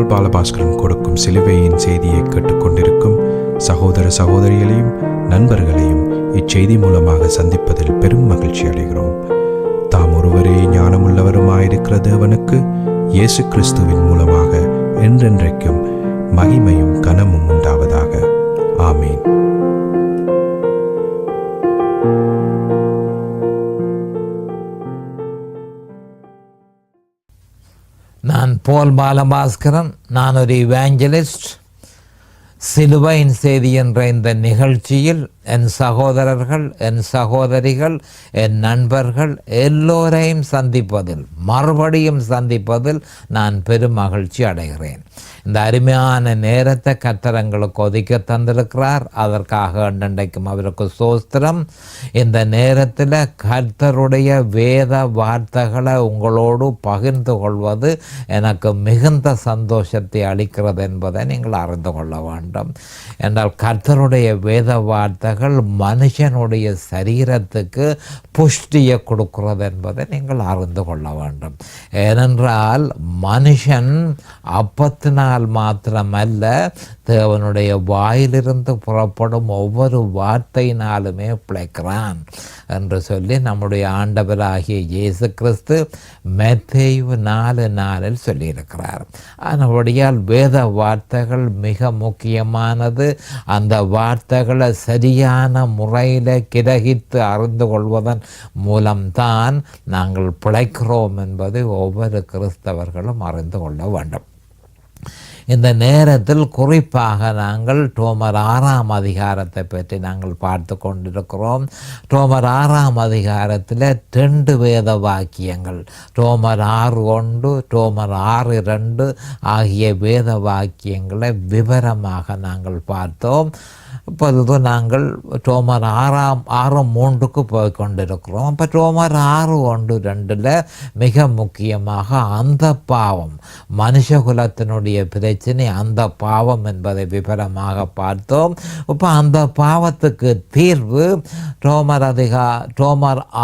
பால் பாலபாஸ்கரன் கொடுக்கும் சிலுவையின் செய்தியை கேட்டுக்கொண்டிருக்கும் சகோதர சகோதரிகளையும் நண்பர்களையும் இச்செய்தி மூலமாக சந்திப்பதில் பெரும் மகிழ்ச்சி அடைகிறோம். தாம் ஒருவரே ஞானமுள்ளவருமாயிருக்கிற தேவனுக்கு இயேசு கிறிஸ்துவின் மூலமாக என்றென்றைக்கும் மகிமையும் கனமும் உண்டாவதாக. ஆமீன். நான் பால் பாலபாஸ்கரன். நான் ஒரு இவாஞ்சலிஸ்ட். சிலுவையின் செய்தி என்ற இந்த நிகழ்ச்சியில் என் சகோதரர்கள், என் சகோதரிகள், என் நண்பர்கள் எல்லோரையும் சந்திப்பதில், மறுபடியும் சந்திப்பதில் நான் பெரும் மகிழ்ச்சி அடைகிறேன். இந்த அருமையான நேரத்தை கர்த்தர்களுக்கு ஒதுக்க தந்திருக்கிறார். அதற்காக இன்றைக்கும் அவருக்கு ஸ்தோத்திரம். இந்த நேரத்தில் கர்த்தருடைய வேத வார்த்தைகளை உங்களோடு பகிர்ந்து கொள்வது எனக்கு மிகுந்த சந்தோஷத்தை அளிக்கிறது என்பதை நீங்கள் அறிந்து கொள்ள வேண்டும். என்றால் கர்த்தருடைய வேத வார்த்தைகள் மனுஷனுடைய சரீரத்துக்கு புஷ்டியை கொடுக்கிறது என்பதை நீங்கள் அறிந்து கொள்ள வேண்டும். ஏனென்றால் மனுஷன் அப்பத்தினால் மாத்திரமல்ல, தேவனுடைய வாயிலிருந்து புறப்படும் ஒவ்வொரு வார்த்தையினாலுமே பிழைக்கிறான் என்று சொல்லி நம்முடைய ஆண்டவராகிய இயேசு கிறிஸ்து மத்தேயு 4:4 சொல்லியிருக்கிறார். அதனுடையால் வேத வார்த்தைகள் மிக முக்கியமானது. அந்த வார்த்தைகளை சரியான முறையில் கிரகித்து அறிந்து கொள்வதன் மூலம்தான் நாங்கள் பிழைக்கிறோம் என்பதை ஒவ்வொரு கிறிஸ்தவர்களும் அறிந்து கொள்ள வேண்டும். இந்த நேரத்தில் குறிப்பாக நாங்கள் ரோமர் 6ஆம் அதிகாரத்தை பற்றி நாங்கள் பார்த்து கொண்டிருக்கிறோம். ரோமர் 6ஆம் அதிகாரத்தில் 2 வேத வாக்கியங்கள், ரோமர் 6:1, ரோமர் 6:2 ஆகிய வேத வாக்கியங்களை விவரமாக நாங்கள் பார்த்தோம். இப்பொழுது நாங்கள் ரோமர் 6:3 போய் கொண்டிருக்கிறோம். இப்போ ரோமர் 6:1-2 மிக முக்கியமாக அந்த பாவம், மனுஷகுலத்தினுடைய பிரச்சனை அந்த பாவம் என்பதை விவரமாக பார்த்தோம். இப்போ அந்த பாவத்துக்கு தீர்வு ரோமர்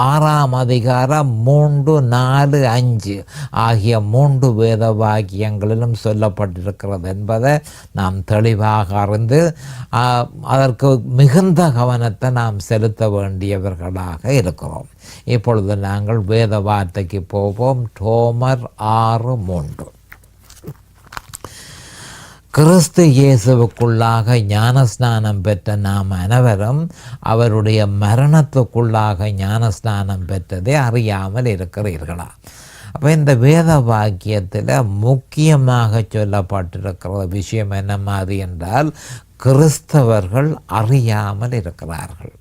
6ஆம் அதிகாரம் 3, 4, 5 ஆகிய 3 வேத வாக்கியங்களிலும் சொல்லப்பட்டிருக்கிறது என்பதை நாம் தெளிவாக அறிந்து அதற்கு மிகுந்த கவனத்தை நாம் செலுத்த வேண்டியவர்களாக இருக்கிறோம். இப்பொழுது நாங்கள் வேத வார்த்தைக்கு போவோம். ரோமர் 6:3. கிறிஸ்து இயேசுவுக்குள்ளாக ஞானஸ்நானம் பெற்ற நாம் அனைவரும் அவருடைய மரணத்துக்குள்ளாக ஞானஸ்நானம் பெற்றதை அறியாமல் இருக்கிறீர்களா? அப்போ இந்த வேத வாக்கியத்தில் முக்கியமாக சொல்லப்பட்டிருக்கிற விஷயம் என்ன மாதிரி என்றால், கிறிஸ்தவர்கள் அறியாமல் இருக்கிறார்கள்.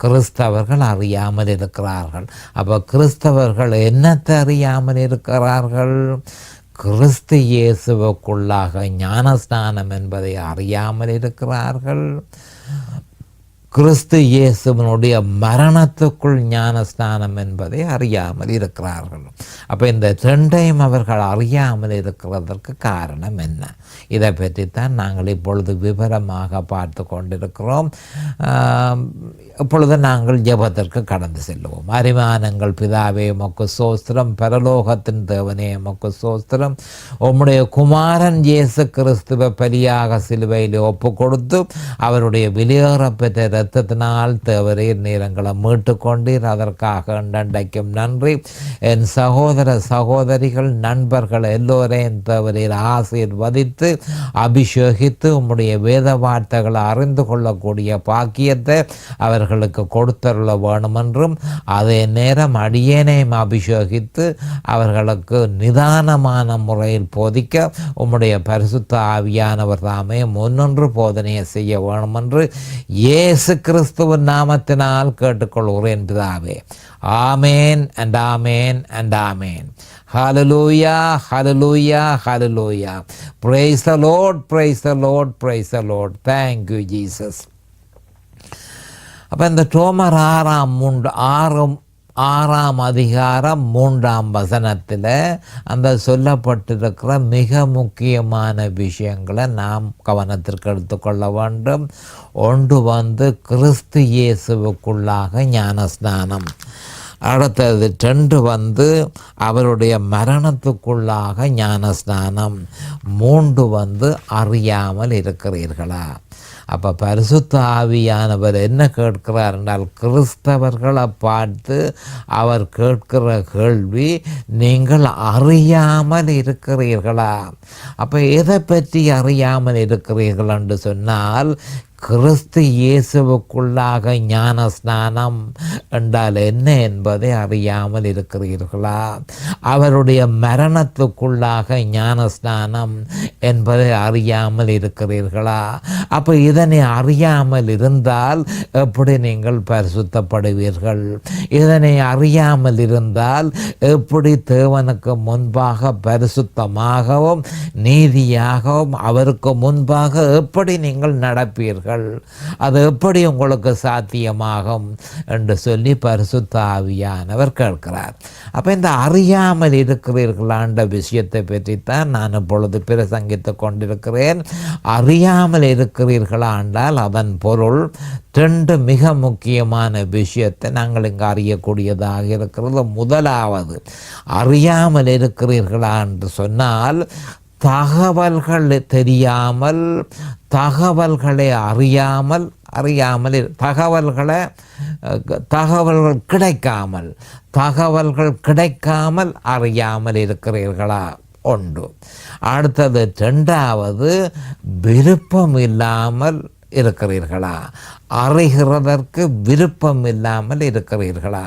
கிறிஸ்தவர்கள் அறியாமல் இருக்கிறார்கள். அப்போ கிறிஸ்தவர்கள் என்னத்தை அறியாமல் இருக்கிறார்கள்? கிறிஸ்து இயேசுவுக்குள்ளாக ஞானஸ்நானம் என்பதை அறியாமல் இருக்கிறார்கள். கிறிஸ்து இயேசுவனுடைய மரணத்துக்குள் ஞானஸ்நானம் என்பதை அறியாமல் இருக்கிறார்கள். அப்போ இந்த 2ஐயும் அவர்கள் அறியாமல் இருக்கிறதற்கு காரணம் என்ன? இதை பற்றித்தான் நாங்கள் இப்பொழுது விவரமாக பார்த்து கொண்டிருக்கிறோம். இப்பொழுது நாங்கள் ஜெபத்திற்கு கடந்து செல்வோம். அரிமானங்கள் பிதாவே உமக்கு ஸ்தோத்திரம், பரலோகத்தின் தேவனே உமக்கு ஸ்தோத்திரம். உம்முடைய குமாரன் இயேசு கிறிஸ்துவை பலியாக சிலுவையில் ஒப்பு கொடுத்து அவருடைய வெளியேறப்பெற்ற இரத்தத்தினால் தேவரீர் நீரங்களை மீட்டு கொண்டீர். அதற்காக இன்றைக்கும் நன்றி. என் சகோதர சகோதரிகள், நண்பர்கள் எல்லோரையும் தேவரீர் ஆசீர்வதித்து அபிஷேகித்து உம்முடைய வேத வார்த்தைகளை அறிந்து கொள்ளக்கூடிய பாக்கியத்தை அவர்களுக்கு கொடுத்தருள வேணுமென்றும், அதே நேரம் அடியேனையும் அபிஷேகித்து அவர்களுக்கு நிதானமான முறையில் போதிக்க உம்முடைய பரிசுத்த ஆவியானவர் தாமே முன்னொன்று போதனையை செய்ய வேணுமென்று இயேசு கிறிஸ்துவின் நாமத்தினால் கேட்டுக்கொள்கிறேன் பிதாவே. ஆமேன் and amen and amen. Hallelujah, hallelujah, hallelujah. Praise the Lord, praise the Lord, praise the Lord. Thank you, Jesus. அப்போ இந்த ரோமர் 6ஆம் அதிகாரம் 3ஆம் வசனத்தில் அந்த சொல்லப்பட்டிருக்கிற மிக முக்கியமான விஷயங்களை நாம் கவனத்திற்கு எடுத்துக்கொள்ள வேண்டும். ஒன்று கிறிஸ்து இயேசுவுக்குள்ளாக ஞானஸ்நானம். அடுத்தது 2 அவருடைய மரணத்துக்குள்ளாக ஞானஸ்நானம். 3 அறியாமல் இருக்கிறீர்களா? அப்போ பரிசுத்த ஆவியானவர் என்ன கேட்கிறார் என்றால், கிறிஸ்தவர்களை பார்த்து அவர் கேட்கிற கேள்வி, நீங்கள் அறியாமல் இருக்கிறீர்களா? அப்போ எதை பற்றி அறியாமல் இருக்கிறீர்கள் என்று சொன்னால், கிறிஸ்து இயேசுவுக்குள்ளாக ஞான ஸ்நானம் என்றால் என்ன என்பதை அறியாமல் இருக்கிறீர்களா? அவருடைய மரணத்துக்குள்ளாக ஞான ஸ்நானம் என்பதை அறியாமல் இருக்கிறீர்களா? அப்போ இதனை அறியாமல் இருந்தால் எப்படி நீங்கள் பரிசுத்தப்படுவீர்கள்? இதனை அறியாமல் இருந்தால் எப்படி தேவனுக்கு முன்பாக பரிசுத்தமாகவும் நீதியாகவும் அவருக்கு முன்பாக எப்படி நீங்கள் நடப்பீர்கள்? அது எப்படி உங்களுக்கு சாத்தியமாகும் என்று சொல்லி பரிசுத்த ஆவியானவர் கேட்கிறார். அப்போ இந்த அறியாமல் இருக்கிறீர்களான்ற விஷயத்தை பற்றித்தான் நான் இப்பொழுது பிரசங்கித்து கொண்டிருக்கிறேன். அறியாமல் இருக்கிறீர்களா என்றால் அதன் பொருள் 2 மிக முக்கியமான விஷயத்தை நாங்கள் இங்கு அறியக்கூடியதாக இருக்கிறது. முதலாவது, அறியாமல் இருக்கிறீர்களா என்று சொன்னால், தகவல்கள் தெரியாமல், தகவல்களை அறியாமல், தகவல்கள் கிடைக்காமல் அறியாமல் இருக்கிறீர்களா? ஒன்று. அடுத்தது 2வது, விருப்பம் இல்லாமல் இருக்கிறீர்களா? அறிகிறதற்கு விருப்பம் இல்லாமல் இருக்கிறீர்களா?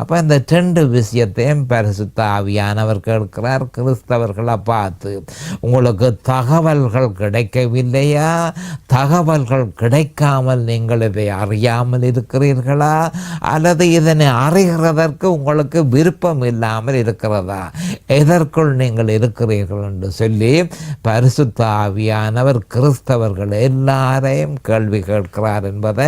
அப்போ இந்த 2 விஷயத்தையும் பரிசுத்த ஆவியானவர் கேட்கிறார் கிறிஸ்தவர்களை பார்த்து. உங்களுக்கு தகவல்கள் கிடைக்கவில்லையா? தகவல்கள் கிடைக்காமல் நீங்கள் இதை அறியாமல் இருக்கிறீர்களா? அல்லது இதனை அறிகிறதற்கு உங்களுக்கு விருப்பம் இல்லாமல் இருக்கிறதா? எதற்குள் நீங்கள் இருக்கிறீர்கள் என்று சொல்லி பரிசுத்த ஆவியானவர் கிறிஸ்தவர்கள் எல்லாரையும் கேள்வி கேட்கிறார் என்பதை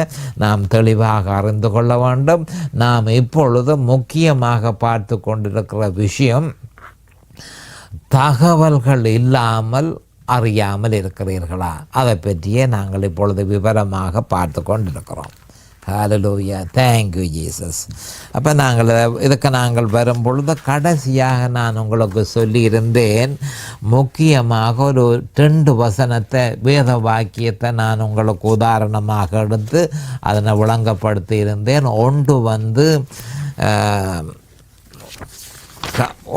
நாம் தெளிவாக அறிந்து கொள்ள வேண்டும். நாம் இப்பொழுது முக்கியமாக பார்த்து கொண்டிருக்கிற விஷயம், தகவல்கள் இல்லாமல் அறியாமல் இருக்கிறீர்களா? அதை பற்றியே நாங்கள் இப்பொழுது விவரமாக பார்த்து கொண்டிருக்கிறோம். ஹல்லேலூயா, தேங்க்யூ ஜீசஸ். அப்போ நாங்கள் வரும்பொழுது கடைசியாக நான் உங்களுக்கு சொல்லியிருந்தேன், முக்கியமாக ஒரு 2 வசனத்தை, வேத வாக்கியத்தை நான் உங்களுக்கு உதாரணமாக எடுத்து அதனை விளங்கப்படுத்தி இருந்தேன்.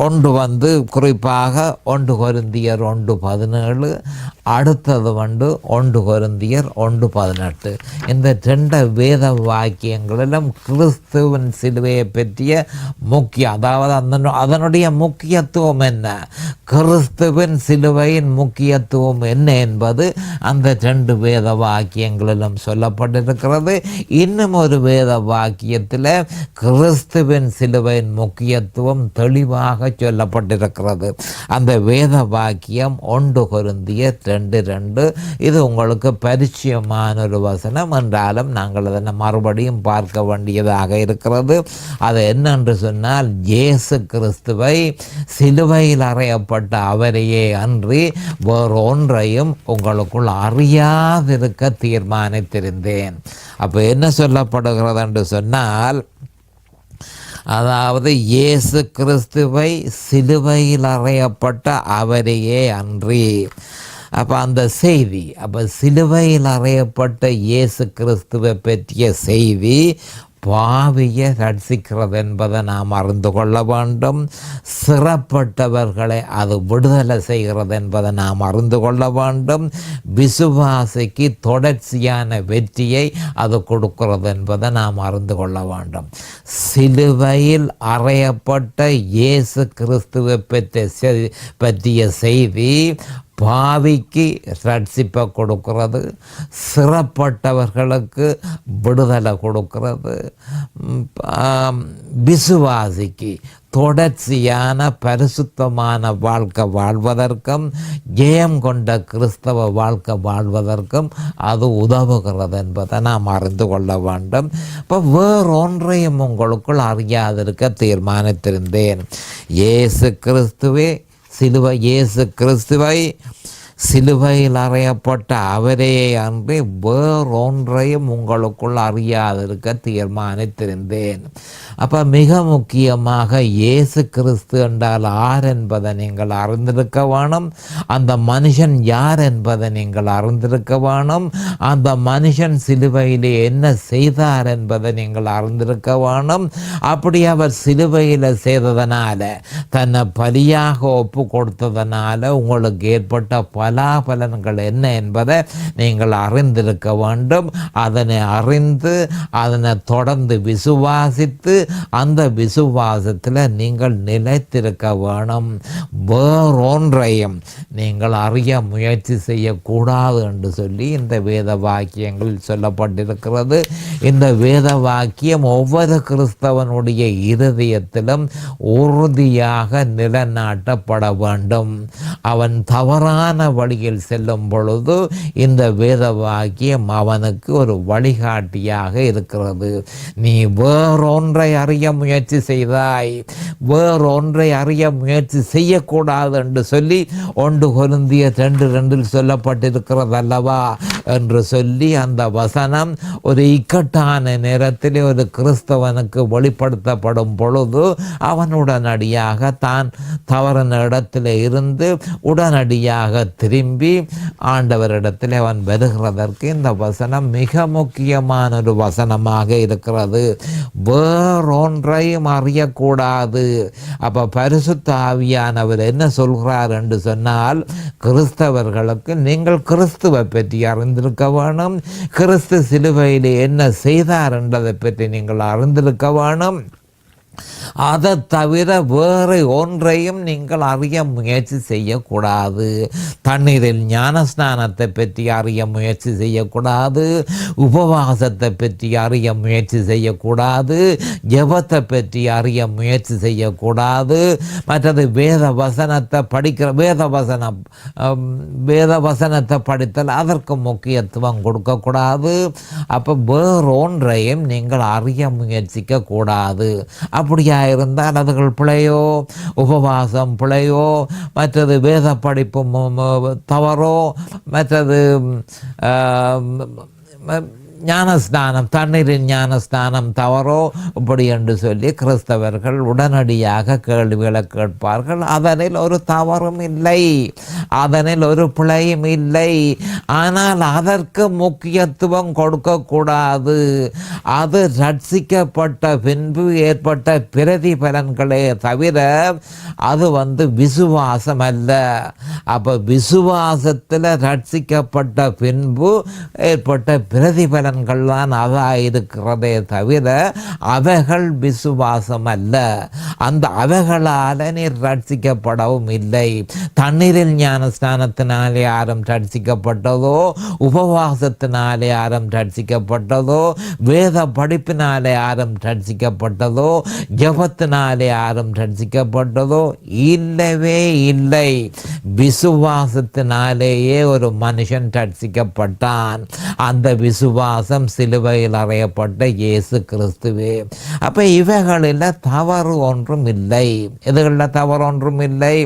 ஒன்று குறிப்பாக 1 கொரிந்தியர் 1:17, அடுத்தது 1 கொரிந்தியர் 1:18. இந்த 2 வேத வாக்கியங்களிலும் கிறிஸ்துவின் சிலுவையை பற்றிய அதாவது அதனுடைய முக்கியத்துவம் என்ன, கிறிஸ்துவின் சிலுவையின் முக்கியத்துவம் என்ன என்பது அந்த 2 வேத வாக்கியங்களிலும் சொல்லப்பட்டிருக்கிறது. இன்னும் ஒரு வேத வாக்கியத்தில் கிறிஸ்துவின் சிலுவையின் முக்கியத்துவம் தெளிவாக சொல்லப்பட்டிருக்கிறது. அந்த வேத வாக்கியம் 1 கொரிந்தியர் 2:2. இது உங்களுக்கு பரிச்சயமான ஒரு வசனம் என்றாலும் நாங்கள் அதனை மறுபடியும் பார்க்க வேண்டியதாக இருக்கிறது. அது என்னென்று சொன்னால், இயேசு கிறிஸ்துவை சிலுவையில் அறையப்பட்ட அவரையே அன்றி வேறொன்றையும் உங்களுக்குள் அறியாதிருக்க தீர்மானித்திருந்தேன். அப்போ என்ன சொல்லப்படுகிறது என்று சொன்னால், அதாவது இயேசு கிறிஸ்துவை சிலுவையில் அறையப்பட்ட அவரையே அன்றி. அப்போ அந்த செய்தி, சிலுவையில் அறையப்பட்ட இயேசு கிறிஸ்துவை பற்றிய செய்தி பாவியை ரட்சிக்கிறது என்பதை நாம் அறிந்து கொள்ள வேண்டும். சிறப்பட்டவர்களை அது விடுதலை செய்கிறது என்பதை நாம் அறிந்து கொள்ள வேண்டும். விசுவாசிக்கு தொடர்ச்சியான வெற்றியை அது கொடுக்கிறது என்பதை நாம் அறிந்து கொள்ள வேண்டும். சிலுவையில் அறையப்பட்ட இயேசு கிறிஸ்துவை பற்றிய செய்தி பாவிக்கு ரட்சிப்பை கொடுக்கிறது, சிறப்பட்டவர்களுக்கு விடுதலை கொடுக்கிறது, விசுவாசிக்கு தொடர்ச்சியான பரிசுத்தமான வாழ்க்கை வாழ்வதற்கும் ஜெயம் கொண்ட கிறிஸ்தவ வாழ்க்கை வாழ்வதற்கும் அது உதவுகிறது என்பதை நாம் அறிந்து கொள்ள வேண்டும். இப்போ வேறொன்றையும் உங்களுக்குள் அறியாதிருக்க தீர்மானித்திருந்தேன். இயேசு கிறிஸ்துவை சிலுவையில் அறையப்பட்ட அவரே அன்றி வேறொன்றையும் உங்களுக்குள் அறியாதிருக்க தீர்மானித்திருந்தேன். அப்போ மிக முக்கியமாக இயேசு கிறிஸ்து என்றால் யார் என்பதை நீங்கள் அறிந்திருக்க வேணும். அந்த மனுஷன் யார் என்பதை நீங்கள் அறிந்திருக்க வேணும். அந்த மனுஷன் சிலுவையிலே என்ன செய்தார் என்பதை நீங்கள் அறிந்திருக்க வேணும். அப்படி அவர் சிலுவையில் செய்ததனால, தன்னை பலியாக ஒப்பு கொடுத்ததனால உங்களுக்கு ஏற்பட்ட பலாபலன்கள் என்ன என்பதை நீங்கள் அறிந்திருக்க வேண்டும். அதனை அறிந்து அதனை தொடர்ந்து விசுவாசித்து அந்த விசுவாசத்தில் நீங்கள் நிலைத்திருக்க வேணும். வேறொன்றையும் நீங்கள் அறிய முயற்சி செய்யக்கூடாது என்று சொல்லி இந்த வேத வாக்கியங்களில் சொல்லப்பட்டிருக்கிறது. இந்த வேத வாக்கியம் ஒவ்வொரு கிறிஸ்தவனுடைய இருதயத்திலும் உறுதியாக நிலைநாட்டப்பட வேண்டும். அவன் தவறான வழியில் செல்லும் பொழுது இந்த வேத வாக்கியம் அவனுக்கு ஒரு வழிகாட்டியாக இருக்கிறது. நீ வேறொன்றை அறிய முயற்சி செய்தாய், வேறொன்றை அறிய முயற்சி செய்யக்கூடாது என்று சொல்லி 1 கொரிந்தியர் 2:2 சொல்லப்பட்டிருக்கிறது அல்லவா என்று சொல்லி அந்த வசனம் ஒரு இக்கட்டான நேரத்தில் ஒரு கிறிஸ்தவனுக்கு வெளிப்படுத்தப்படும் பொழுது அவன் உடனடியாக தான் தவறான இடத்துல இருந்து உடனடியாக திரும்பி ஆண்டவரிடத்தில் அவன் வருகிறதற்கு இந்த வசனம் மிக முக்கியமான ஒரு வசனமாக இருக்கிறது. வேறொன்றையும் அறியக்கூடாது. அப்போ பரிசுத்த ஆவியானவர் என்ன சொல்கிறார் என்று சொன்னால், கிறிஸ்தவர்களுக்கு நீங்கள் கிறிஸ்துவை பற்றி அறிந்திருக்க வேணும். கிறிஸ்து சிலுவையில் என்ன செய்தார் என்றதை பற்றி நீங்கள் அறிந்திருக்க வேணும். அதை தவிர வேறு ஒன்றையும் நீங்கள் அறிய முயற்சி செய்யக்கூடாது. தண்ணீரில் ஞானஸ்நானத்தை பற்றி அறிய முயற்சி செய்யக்கூடாது. உபவாசத்தை பற்றி அறிய முயற்சி செய்யக்கூடாது. ஜெபத்தை பற்றி அறிய முயற்சி செய்யக்கூடாது. மற்றது வேத வசனத்தை படிக்கிற வேத வசனத்தை படித்தல் அதற்கு முக்கியத்துவம் கொடுக்கக்கூடாது. அப்போ வேறொன்றையும் நீங்கள் அறிய முயற்சிக்க கூடாது. அப்படியா இருந்தால் அதுகள் பிழையோ, உபவாசம் பிழையோ, மற்றது வேத படிப்பும் தவறோ, மற்றது ஞானஸ்நானம் தண்ணீரின் ஞானஸ்நானம் தவறோ இப்படி என்று சொல்லி கிறிஸ்தவர்கள் உடனடியாக கேள்விகளை கேட்பார்கள். அதனில் ஒரு தவறும் இல்லை, அதனில் ஒரு பிழையும் இல்லை. ஆனால் அதற்கு முக்கியத்துவம் கொடுக்கக்கூடாது. அது ரட்சிக்கப்பட்ட பின்பு ஏற்பட்ட பிரதிபலன்களே தவிர அது விசுவாசம் அல்ல. அப்போ விசுவாசத்தில் ரட்சிக்கப்பட்ட பின்பு ஏற்பட்ட பிரதிபலன்கள் தான் இருக்கிறதே தவிர அவைகள் விசுவாசம் அல்ல. அந்த அவைகளால் நீர் ரட்சிக்கப்படவும் இல்லை. தண்ணீரில் ஞானஸ்நானத்தினாலே யாரும் ரட்சிக்கப்பட்டதோ, உபவாசத்தினாலே யாரும் ரட்சிக்கப்பட்டதோ, வேத படிப்பினாலே யாரும் ரட்சிக்கப்பட்டதோ, ஜபத்தினாலே யாரும் ரட்சிக்கப்பட்டதோ இல்லவே இல்லை. விசுவாசத்தினாலேயே ஒரு மனுஷன் ரட்சிக்கப்பட்டான். அந்த விசுவாசம் சிலுவையில் அறையப்பட்ட இயேசு கிறிஸ்துவே. அப்போ இவைகளில் தவறு ஒன்றும் இல்லை. இதுகளில் தவறு ஒன்றும் இல்லை.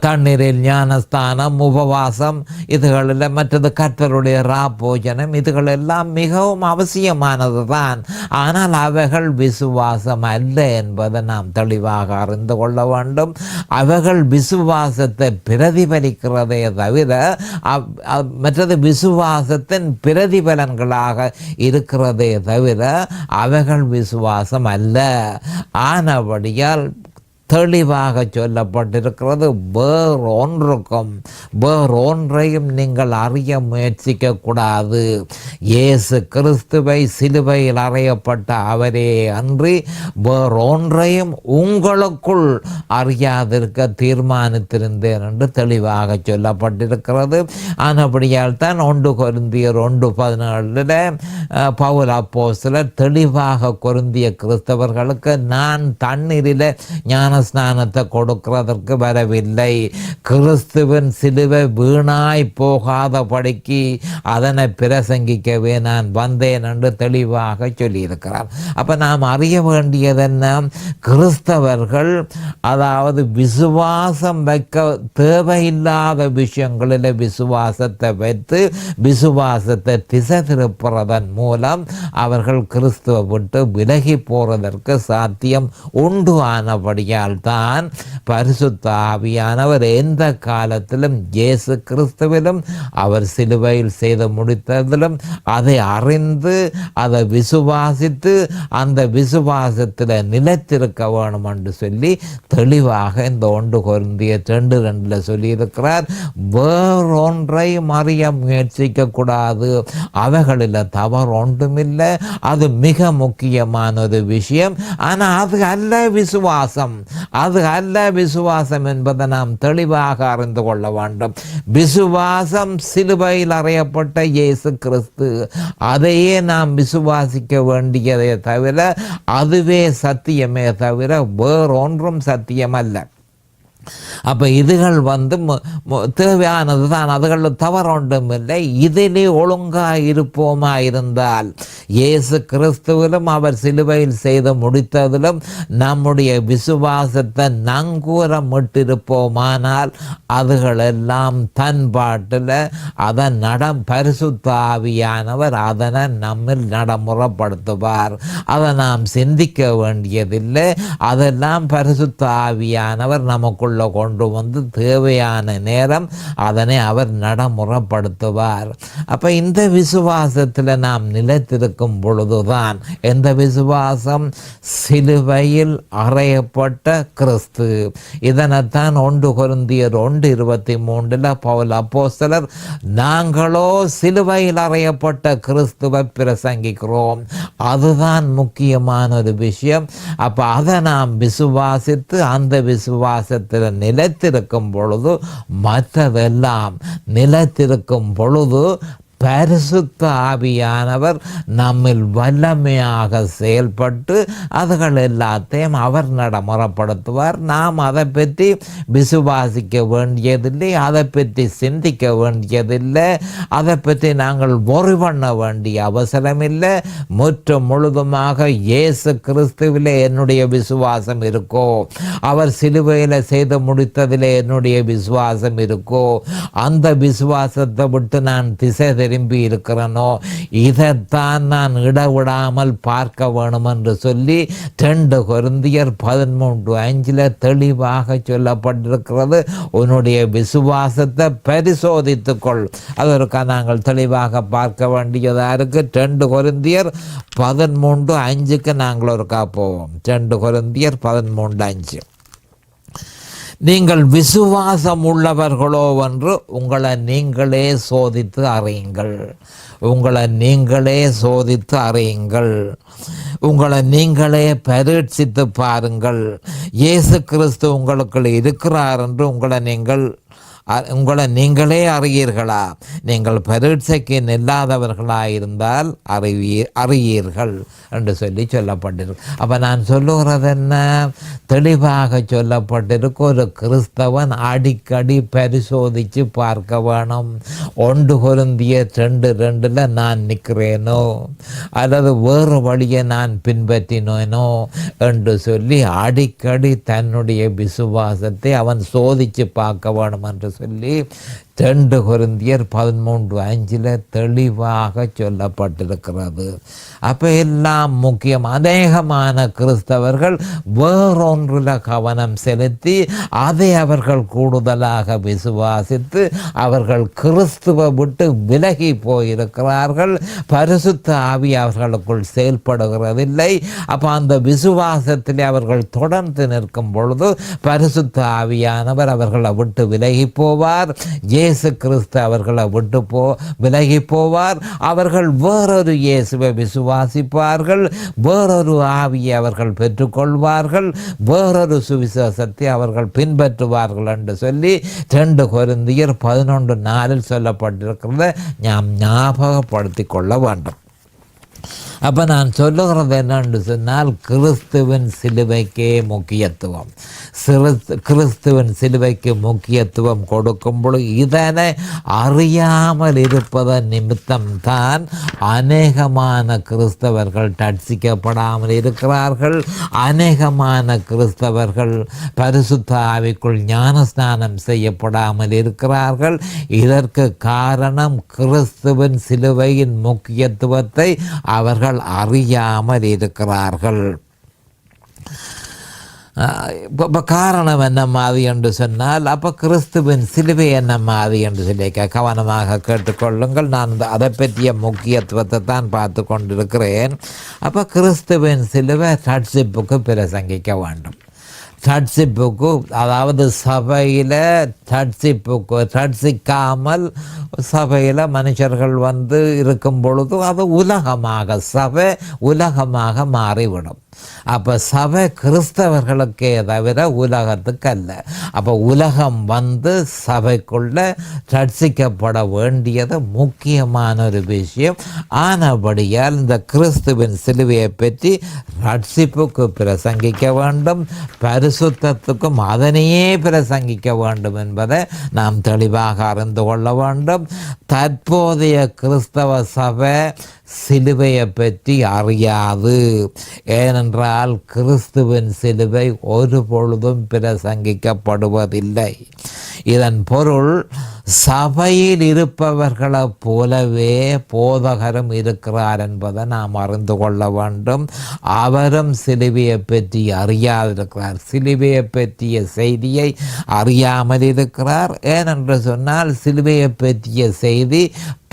தண்ணீரில் ஞானஸ்தானம், உபவாசம், இதுகளில் மற்றது கர்த்தருடைய ராப்போஜனம், இதுகளெல்லாம் மிகவும் அவசியமானது தான். ஆனால் அவைகள் விசுவாசம் அல்ல என்பதை நாம் தெளிவாக அறிந்து கொள்ள வேண்டும். அவைகள் விசுவாசத்தை பிரதிபலிக்கிறதே தவிர மற்றது விசுவாசத்தின் பிரதிபலன்களாக இருக்கிறதே தவிர அவைகள் விசுவாசம் அல்ல. ஆனபடியால் தெளிவாக சொல்லப்பட்டிருக்கிறது, வேறொன்றையும் நீங்கள் அறிய முயற்சிக்க கூடாது. இயேசு கிறிஸ்துவை சிலுவையில் அறையப்பட்ட அவரே அன்றி வேறொன்றையும் உங்களுக்குள் அறியாதிருக்க தீர்மானித்திருந்தேன் என்று தெளிவாக சொல்லப்பட்டிருக்கிறது. ஆனபடியால் தான் 1 கொரிந்தியர் 1:17 பவுல் அப்போஸ்தலர் தெளிவாக கொரிந்திய கிறிஸ்தவர்களுக்கு, நான் தண்ணீரில் ஞான ஞானஸ்நானத்தை கொடுக்கிறதற்கு வரவில்லை. கிறிஸ்துவின் சிலுவை வீணாய் போகாதபடிக்கு அதனை பிரசங்கிக்கவே நான் வந்தேன் என்று தெளிவாக சொல்லியிருக்கிறார். அப்போ நாம் அறிய வேண்டியதென்ன, கிறிஸ்தவர்கள் அதாவது விசுவாசம் வைக்க தேவையில்லாத விஷயங்களில் விசுவாசத்தை வைத்து விசுவாசத்தை திசை திருப்புறதன் மூலம் அவர்கள் கிறிஸ்துவை விட்டு விலகி போறதற்கு சாத்தியம் உண்டு. ஆனபடியால் தான் பரிசுத்த ஆவியானவர் எந்த காலத்திலும் இயேசு கிறிஸ்துவிலும் அவர் சிலுவையில் செய்து முடித்ததிலும் அதை அறிந்து அதை விசுவாசித்து அந்த விசுவாசத்தில் நிலைத்திருக்க வேணும் என்று சொல்லி தெளிவாக இந்த 1 கொரிந்தியர் 2:2 சொல்லியிருக்கிறார். வேறொன்றையும் அறிய முயற்சிக்க கூடாது, அவைகளில் தவறு ஒன்றுமில்லை, அது மிக முக்கியமான ஒரு விஷயம். ஆனால் அது அல்ல விசுவாசம், அது அல்ல விசுவாசம் என்பதை நாம் தெளிவாக அறிந்து கொள்ள வேண்டும். விசுவாசம் சிலுவையில் அறையப்பட்ட இயேசு கிறிஸ்து, அதையே நாம் விசுவாசிக்க வேண்டியதை தவிர அதுவே சத்தியமே தவிர வேறொன்றும் சத்தியம் அல்ல. அப்போ இதுகள் தேவையானது தான், அதுகளில் தவறு ஒன்றும் இல்லை. இதிலே ஒழுங்காக இருப்போமா இருந்தால் இயேசு கிறிஸ்துவிலும் அவர் சிலுவையில் செய்து முடித்ததிலும் நம்முடைய விசுவாசத்தை நங்கூரமிட்டிருப்போமானால் அதுகளெல்லாம் தன் பாட்டில் அதை பரிசுத்த ஆவியானவர் அதனை நம்மில் நடைமுறைப்படுத்துவார். அதை நாம் சிந்திக்க வேண்டியதில்லை. அதெல்லாம் பரிசுத்த ஆவியானவர் நமக்குள்ள கொண்டு வந்து தேவையான நேரம் அதனை அவர் நடைமுறைப்படுத்துவார். அப்ப இந்த விசுவாசத்தில் நாம் நிலைத்திருக்கும் பொழுதுதான், எந்த விசுவாசம்? சிலுவையில் அறையப்பட்ட கிறிஸ்து. இதனைத்தான் 1 கொரிந்தியர் 1:23 பவுல் அப்போஸ்தலர், நாங்களோ சிலுவையில் அறையப்பட்ட கிறிஸ்துவை பிரசங்கிக்கிறோம். அதுதான் முக்கியமான ஒரு விஷயம். அப்ப அதை நாம் விசுவாசித்து அந்த விசுவாசத்தில் நிலைத்திருக்கும் பொழுது மற்றதெல்லாம் நிலைத்திருக்கும் பொழுது பரிசுத்த ஆவியானவர் நம்மில் வல்லமையாக செயல்பட்டு அதுகள் எல்லாத்தையும் அவர் நடைமுறைப்படுத்துவார். நாம் அதை பற்றி விசுவாசிக்க வேண்டியதில்லை, அதை பற்றி சிந்திக்க வேண்டியதில்லை, அதை பற்றி நாங்கள் worry பண்ண வேண்டிய அவசரமில்லை. முற்றும் முழுதுமாக இயேசு கிறிஸ்துவிலே என்னுடைய விசுவாசம் இருக்கோ, அவர் சிலுவையில் செய்து முடித்ததிலே என்னுடைய விசுவாசம் இருக்கோ, அந்த விசுவாசத்தை விட்டு நான் திசை திரும்பி இருக்கிறனோ, இதைத்தான் நான் இடவிடாமல் பார்க்க வேணும் என்று சொல்லி 2 கொரிந்தியர் 13:5 தெளிவாக சொல்லப்பட்டிருக்கிறது. உன்னுடைய விசுவாசத்தை பரிசோதித்துக்கொள். அதற்காக நாங்கள் தெளிவாக பார்க்க வேண்டியதாக இருக்கு. 2 கொரிந்தியர் 13:5 நாங்கள் ஒருக்கா போவோம். 2 கொரிந்தியர் 13:5. நீங்கள் விசுவாசம் உள்ளவர்களோ என்று உங்களை நீங்களே சோதித்து அறியுங்கள். உங்களை நீங்களே சோதித்து அறியுங்கள். உங்களை நீங்களே பரீட்சித்து பாருங்கள். இயேசு கிறிஸ்து உங்களுக்குள் இருக்கிறார் என்று உங்களை நீங்களே அறியீர்களா? நீங்கள் பரீட்சைக்கு நில்லாதவர்களாயிருந்தால் அறியீர்கள் என்று சொல்லப்பட்டிருக்கு. அப்போ நான் சொல்லுகிறது என்ன? தெளிவாக சொல்லப்பட்டிருக்கு. ஒரு கிறிஸ்தவன் அடிக்கடி பரிசோதித்து பார்க்க வேணும். 1 கொரிந்தியர் 2:2 நான் நிற்கிறேனோ அல்லது வேறு வழியை நான் பின்பற்றினேனோ என்று சொல்லி அடிக்கடி தன்னுடைய விசுவாசத்தை அவன் சோதித்து பார்க்க வேணும் என்று சொல்லி 2 கொரிந்தியர் 13:5 தெளிவாக சொல்லப்பட்டிருக்கிறது. அப்போ எல்லாம் முக்கியம். அநேகமான கிறிஸ்தவர்கள் வேறொன்றில் கவனம் செலுத்தி அதை அவர்கள் கூடுதலாக விசுவாசித்து அவர்கள் கிறிஸ்துவை விட்டு விலகி போயிருக்கிறார்கள். பரிசுத்த ஆவி அவர்களுக்குள் செயல்படுகிறதில்லை. அப்போ அந்த விசுவாசத்தில் அவர்கள் தொடர்ந்து நிற்கும் பொழுது பரிசுத்த ஆவியானவர் அவர்களை விட்டு விலகி போவார். இயேசு கிறிஸ்து அவர்களை விட்டு விலகி போவார். அவர்கள் வேறொரு இயேசுவை விசுவாசிப்பார்கள். வேறொரு ஆவியை அவர்கள் பெற்றுக்கொள்வார்கள். வேறொரு சுவிசேஷத்தை அவர்கள் பின்பற்றுவார்கள் என்று சொல்லி 2 கொரிந்தியர் 11:4 சொல்லப்பட்டிருக்கிறத நாம் ஞாபகப்படுத்திக் கொள்ள வேண்டும். அப்போ நான் சொல்லுகிறது என்னென்று சொன்னால் கிறிஸ்துவின் சிலுவைக்கே முக்கியத்துவம். கிறிஸ்துவின் சிலுவைக்கு முக்கியத்துவம் கொடுக்கும் பொழுது இதனை அறியாமல் இருப்பதன் நிமித்தம்தான் அநேகமான கிறிஸ்தவர்கள் ரட்சிக்கப்படாமல் இருக்கிறார்கள். அநேகமான கிறிஸ்தவர்கள் பரிசுத்த ஆவிக்குள் ஞானஸ்நானம் செய்யப்படாமல் இருக்கிறார்கள். இதற்கு காரணம் கிறிஸ்துவின் சிலுவையின் முக்கியத்துவத்தை அவர்கள் அறியாமல் இருக்கிறார்கள். இப்போ காரணம் என்ன மாதிரி என்று சொன்னால், அப்போ கிறிஸ்துவின் சிலுவை என்ன மாதிரி என்று சொல்லி கவனமாக கேட்டுக்கொள்ளுங்கள். நான் அதை பற்றிய முக்கியத்துவத்தை தான் பார்த்து கொண்டிருக்கிறேன். அப்போ கிறிஸ்துவின் சிலுவை ரட்சிப்புக்கு பிரசங்கிக்க வேண்டும். ரட்சிப்புக்கு, அதாவது சபையில் ரட்சிக்காமல் சபையில் மனுஷர்கள் இருக்கும் பொழுது அது உலகமாக, சபை உலகமாக மாறிவிடும். அப்போ சபை கிறிஸ்தவர்களுக்கே தவிர உலகத்துக்கு அல்ல. அப்போ உலகம் சபைக்குள்ள ரட்சிக்கப்பட வேண்டியது முக்கியமான ஒரு விஷயம். ஆனபடியால் இந்த கிறிஸ்துவின் சிலுவையை பற்றி ரட்சிப்புக்கு பிரசங்கிக்க வேண்டும், பரிசுத்தத்துக்கும் அதனையே பிரசங்கிக்க வேண்டும் என்பதை நாம் தெளிவாக அறிந்து கொள்ள வேண்டும். தற்போதைய கிறிஸ்தவ சபை சிலுவையை பற்றி அறியாது. ஏனென்றால் கிறிஸ்துவின் சிலுவை ஒரு பொழுதும் பிரசங்கிக்கப்படுவதில்லை. இதன் பொருள், சபையில் இருப்பவர்களைப் போலவே போதகரும் இருக்கிறார் என்பதை நாம் அறிந்து கொள்ள வேண்டும். அவரும் சிலுவையை பற்றி அறியாதிருக்கிறார், சிலுவையை பற்றிய செய்தியை அறியாமல் இருக்கிறார். ஏனென்று சொன்னால் சிலுவையை பற்றிய செய்தி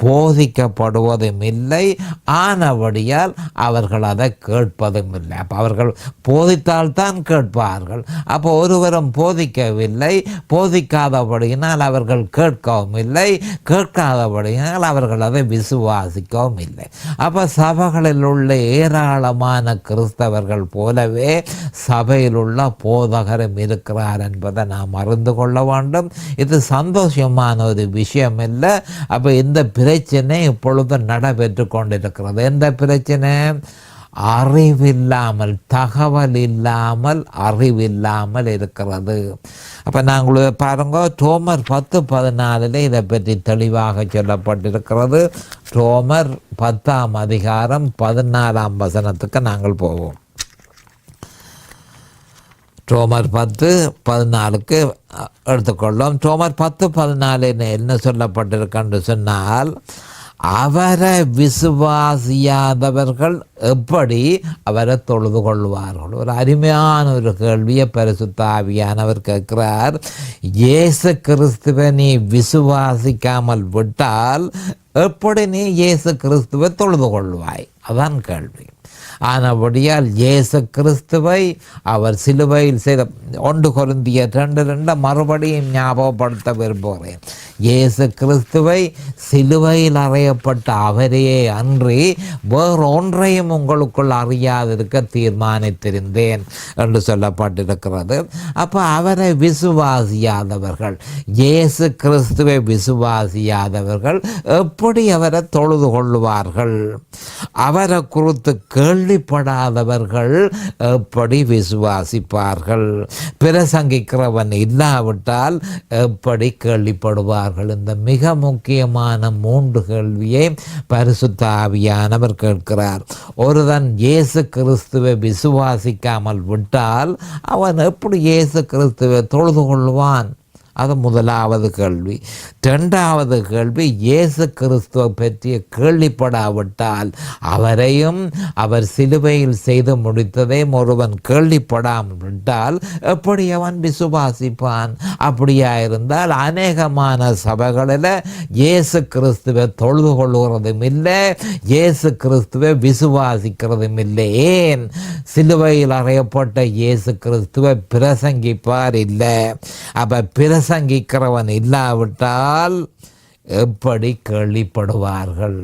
போதிக்கப்படுவதும் இல்லை. ஆனபடியால் அவர்கள் அதை கேட்பதும் இல்லை. அப்போ அவர்கள் போதித்தால்தான் கேட்பார்கள். அப்போ ஒருவரும் போதிக்கவில்லை, போதிக்காதபடியினால் அவர்கள் கேட்கவும் இல்லை, கேட்காதபடியினால் அவர்கள் அதை விசுவாசிக்கவும் இல்லை. அப்போ சபைகளில் உள்ள ஏராளமான கிறிஸ்தவர்கள் போலவே சபையில் உள்ள போதகரும் இருக்கிறார் என்பதை நாம் அறிந்து கொள்ள வேண்டும். இது சந்தோஷமான ஒரு விஷயம் இல்லை. அப்போ இந்த பிரச்சனை இப்பொழுது நடைபெற்று கொண்டிருக்கிறது. எந்த பிரச்சனை? அறிவில்லாமல், தகவல் இல்லாமல், அறிவில்லாமல் இருக்கிறது. அப்போ நாங்கள் பாருங்க, ரோமர் 10:14 இதை பற்றி தெளிவாக சொல்லப்பட்டிருக்கிறது. ரோமர் 10ஆம் அதிகாரம் 14ஆம் வசனத்துக்கு நாங்கள் போவோம். ரோமர் 10:14 எடுத்துக்கொள்ளும். ரோமர் 10:14 என்ன சொல்லப்பட்டிருக்கென்று சொன்னால், அவரை விசுவாசியாதவர்கள் எப்படி அவரை தொழுது கொள்வார்கள்? ஒரு அருமையான ஒரு கேள்வியை பரிசுத்த ஆவியானவர் கேட்கிறார். இயேசு கிறிஸ்துவை நீ விசுவாசிக்காமல் விட்டால் எப்படி நீ இயேசு கிறிஸ்துவை தொழுது கொள்வாய்? அதான் கேள்வி. ஆனபடியால் இயேசு கிறிஸ்துவை அவர் சிலுவையில் செய்த 1 கொரிந்தியர் 2:2 மறுபடியும் ஞாபகப்படுத்த விரும்புகிறேன். இயேசு கிறிஸ்துவை சிலுவையில் அறையப்பட்ட அவரையே அன்றி வேறு ஒன்றையும் உங்களுக்குள் அறியாதிருக்க தீர்மானித்திருந்தேன் என்று சொல்லப்பட்டிருக்கிறது. அப்போ அவரை விசுவாசியாதவர்கள், இயேசு கிறிஸ்துவை விசுவாசியாதவர்கள் எப்படி அவரை தொழுது கொள்வார்கள்? அவரை குறித்து கேள்விப்படாதவர்கள் எப்படி விசுவாசிப்பார்கள்? பிரசங்கிக்கிறவன் இல்லாவிட்டால் எப்படி கேள்விப்படுவார்கள்? இந்த மிக முக்கியமான 3 கேள்வியை பரிசுத்த ஆவியானவர் கேட்கிறார். ஒருவன் இயேசு கிறிஸ்துவை விசுவாசிக்காமல் விட்டால் அவன் எப்படி இயேசு கிறிஸ்துவை தொழுது கொள்வான்? அது முதலாவது கேள்வி. 2வது கேள்வி, இயேசு கிறிஸ்துவை பற்றிய கேள்விப்படாவிட்டால், அவரையும் அவர் சிலுவையில் செய்து முடித்ததையும் ஒருவன் கேள்விப்படாமல் விட்டால் எப்படி அவன் விசுவாசிப்பான்? அப்படியா இருந்தால் அநேகமான சபைகளில் இயேசு கிறிஸ்துவை தொழுது கொள்கிறதும் இல்லை, இயேசு கிறிஸ்துவை விசுவாசிக்கிறதும் இல்லை. ஏன்? சிலுவையில் அறையப்பட்ட இயேசு கிறிஸ்துவை பிரசங்கிப்பார் இல்லை. அப்போ பிரசங்கிக்கிறவன் இல்லாவிட்டால் எப்படி கேள்விப்படுவார்கள்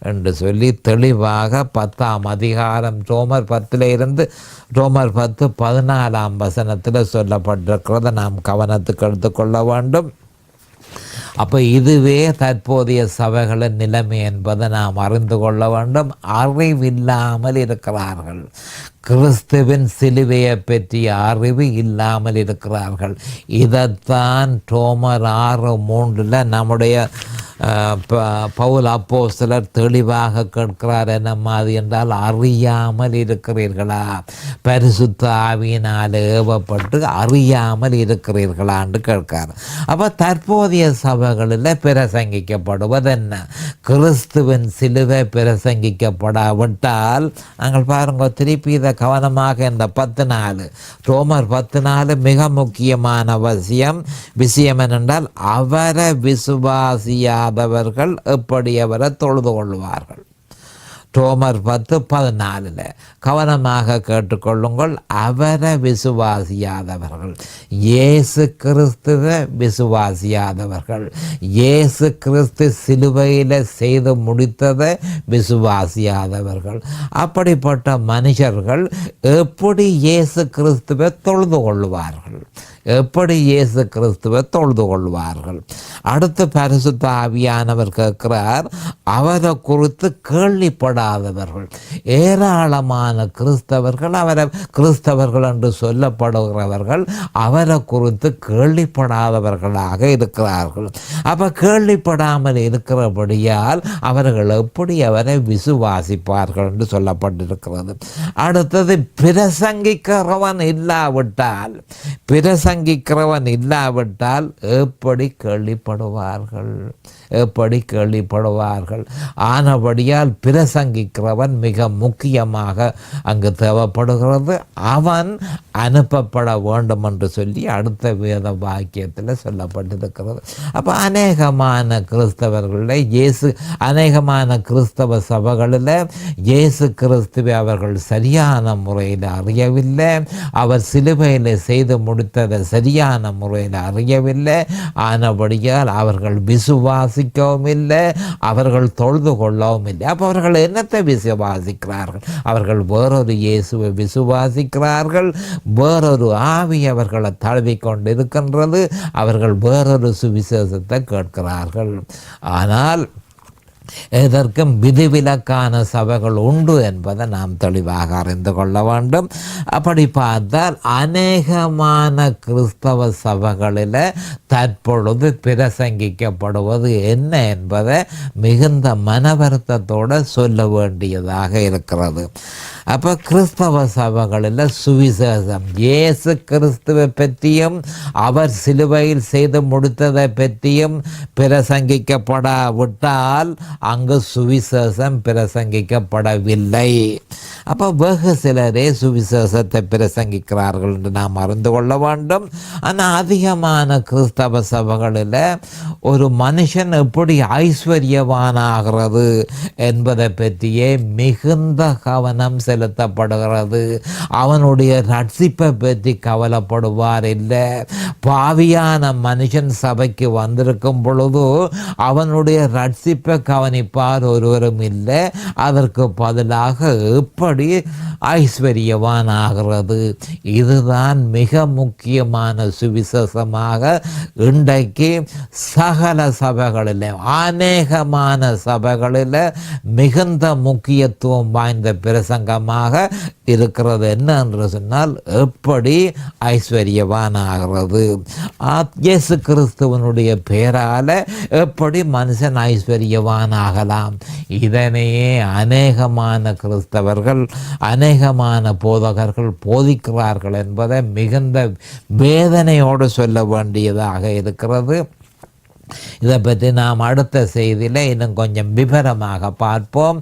என்று சொல்லி தெளிவாக 10ஆம் அதிகாரம் ரோமர் 10 ரோமர் 10:14 சொல்லப்பட்டிருக்கிறத நாம் கவனத்துக்கு எடுத்துக்கொள்ள வேண்டும். அப்போ இதுவே தற்போதைய சபைகளின் நிலைமை என்பதை நாம் அறிந்து கொள்ள வேண்டும். அறிவில்லாமல் இருக்கிறார்கள். கிறிஸ்துவின் சிலுவையை பற்றிய அறிவு இல்லாமல் இருக்கிறார்கள். இதைத்தான் ரோமர் 6:3 நம்முடைய பவுல் அப்போஸ்தலர் தெளிவாக கேட்கிறார். என்ன மாதிரி என்றால், அறியாமல் இருக்கிறீர்களா, பரிசுத்த ஆவியினால் ஏவப்பட்டு அறியாமல் இருக்கிறீர்களான்னு கேட்கிறார். அப்போ தற்போதைய சபைகளில் பிரசங்கிக்கப்படுவது என்ன? கிறிஸ்துவின் சிலுவை பிரசங்கிக்கப்படாவிட்டால், நாங்கள் பாருங்க திருப்பி இதை கவனமாக இந்த 14 ரோமர் 14 மிக முக்கியமான விஷயம் என்னென்றால், அவரை விசுவாசியாதவர்கள் எப்படி அவரை தொழுது கொள்வார்கள்? ரோமர் 10:14 கவனமாக கேட்டுக்கொள்ளுங்கள். அவரை விசுவாசியாதவர்கள், இயேசு கிறிஸ்துவை விசுவாசியாதவர்கள், இயேசு கிறிஸ்து சிலுவையில் செய்து முடித்ததை விசுவாசியாதவர்கள், அப்படிப்பட்ட மனுஷர்கள் எப்படி இயேசு கிறிஸ்துவை தொழுது கொள்வார்கள்? எப்படி இயேசு கிறிஸ்துவை தொழுது கொள்வார்கள்? அடுத்து பரிசுத்த ஆவியானவர் கேட்கிறார், அவரை குறித்து கேள்விப்படாதவர்கள். ஏராளமான கிறிஸ்தவர்கள், அவரை கிறிஸ்தவர்கள் என்று சொல்லப்படுகிறவர்கள் அவரை குறித்து கேள்விப்படாதவர்களாக இருக்கிறார்கள். அப்போ கேள்விப்படாமல் இருக்கிறபடியால் அவர்கள் எப்படி அவரை விசுவாசிப்பார்கள் என்று சொல்லப்பட்டிருக்கிறது. அடுத்தது, பிரசங்கிக்கிறவன் இல்லாவிட்டால் எப்படி கேள்விப்படுவார்கள்? எப்படி கேள்விப்படுவார்கள்? ஆனபடியால் பிரசங்கிக்கிறவன் மிக முக்கியமாக அங்கு தேவைப்படுகிறது. அவன் அனுப்பப்பட வேண்டும் என்று சொல்லி அடுத்த வேத வாக்கியத்தில் சொல்லப்பட்டிருக்கிறது. அப்போ அநேகமான கிறிஸ்தவ சபைகளில் இயேசு கிறிஸ்துவை அவர்கள் சரியான முறையில் அறியவில்லை. அவர் சிலுவையில் செய்து முடித்ததை சரியான முறையில் அறியவில்லை. ஆனபடியால் அவர்கள் விசுவாசிக்கவும் இல்லை, அவர்கள் தொழுது கொள்ளவும் இல்லை. அப்போ அவர்கள் என்னத்தை விசுவாசிக்கிறார்கள்? அவர்கள் வேறொரு இயேசுவை விசுவாசிக்கிறார்கள். வேறொரு ஆவி அவர்களை தழுவி கொண்டிருக்கின்றது. அவர்கள் வேறொரு சுவிசேஷத்தை கேட்கிறார்கள். ஆனால் இதற்கும் விதிவிலக்கான சபைகள் உண்டு என்பதை நாம் தெளிவாக அறிந்து கொள்ள வேண்டும். அப்படி பார்த்தால் அநேகமான கிறிஸ்தவ சபைகளில் தற்பொழுது பிரசங்கிக்கப்படுவது என்ன என்பதை மிகுந்த மனவருத்தத்தோடு சொல்ல வேண்டியதாக இருக்கிறது. அப்போ கிறிஸ்தவ சபைகளில் சுவிசேஷம், இயேசு கிறிஸ்துவை பற்றியும் அவர் சிலுவையில் செய்து முடித்ததை பற்றியும் பிரசங்கிக்கப்படாவிட்டால் அங்கு சுவிசேஷம் பிரசங்கிக்கப்படவில்லை. அப்போ வெகு சிலரே சுவிசேஷத்தை பிரசங்கிக்கிறார்கள் என்று நாம் அறிந்து கொள்ள வேண்டும். ஆனால் அதிகமான கிறிஸ்தவ சபைகளில் ஒரு மனுஷன் எப்படி ஐஸ்வர்யவானாகிறது என்பதை பற்றியே மிகுந்த கவனம் செலுத்தப்படுகிறது. அவனுடைய ரட்சிப்பை பற்றி கவலைப்படுவார் இல்லை. பாவியான மனுஷன் சபைக்கு வந்திருக்கும் பொழுது அவனுடைய ரட்சிப்பை கவனிப்பார் ஒருவரும் இல்லை. அதற்கு பதிலாக எப்படி ஐஸ்வர்யவான் ஆகிறது? இதுதான் மிக முக்கியமான சுவிசேஷமாக இன்றைக்கு சகல சபைகளில், அநேகமான சபைகளில் மிகுந்த முக்கியத்துவம் வாய்ந்த பிரசங்கமாக இருக்கிறது. என்ன என்று சொன்னால், எப்படி ஐஸ்வர்யவான் ஆகிறது? இயேசு கிறிஸ்துவனுடைய பெயரால் எப்படி மனுஷன் ஐஸ்வர்யவான் ஆகலாம்? இதனையே அநேகமான கிறிஸ்தவர்கள், அநேகமான போதகர்கள் போதிக்கிறார்கள் என்பதை மிகுந்த வேதனையோடு சொல்ல வேண்டியதாக இருக்கிறது. இதை பற்றி நாம் அடுத்த செய்தியில் இன்னும் கொஞ்சம் விவரமாக பார்ப்போம்.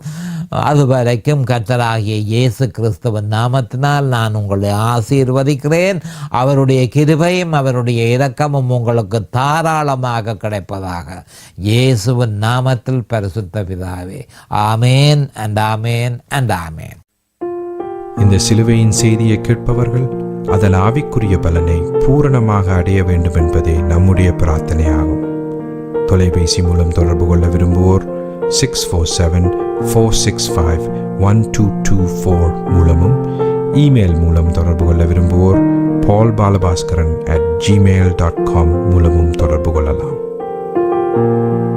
அதுவரைக்கும் கர்த்தராகிய இயேசு கிறிஸ்துவின் நாமத்தினால் நான் உங்களை ஆசீர்வதிக்கிறேன். அவருடைய கிருபையும் அவருடைய இரக்கமும் உங்களுக்கு தாராளமாக கிடைப்பதாக இயேசுவின் நாமத்தில் பரிசுத்த பிதாவே. ஆமேன் அண்ட் ஆமேன் அண்ட் ஆமேன். இந்த சிலுவையின் செய்தியை கேட்பவர்கள் அதன் ஆவிக்குரிய பலனை பூரணமாக அடைய வேண்டும் என்பதே நம்முடைய பிரார்த்தனையாகும். தொலைபேசி மூலம் தொடர்பு கொள்ள விரும்புவோர் 647-465-1224 மூலமும், இமெயில் மூலம் தொடர்பு கொள்ள விரும்புவோர் paulbalabhaskaran@gmail.com மூலமும் தொடர்பு கொள்ளலாம். ஆமென்.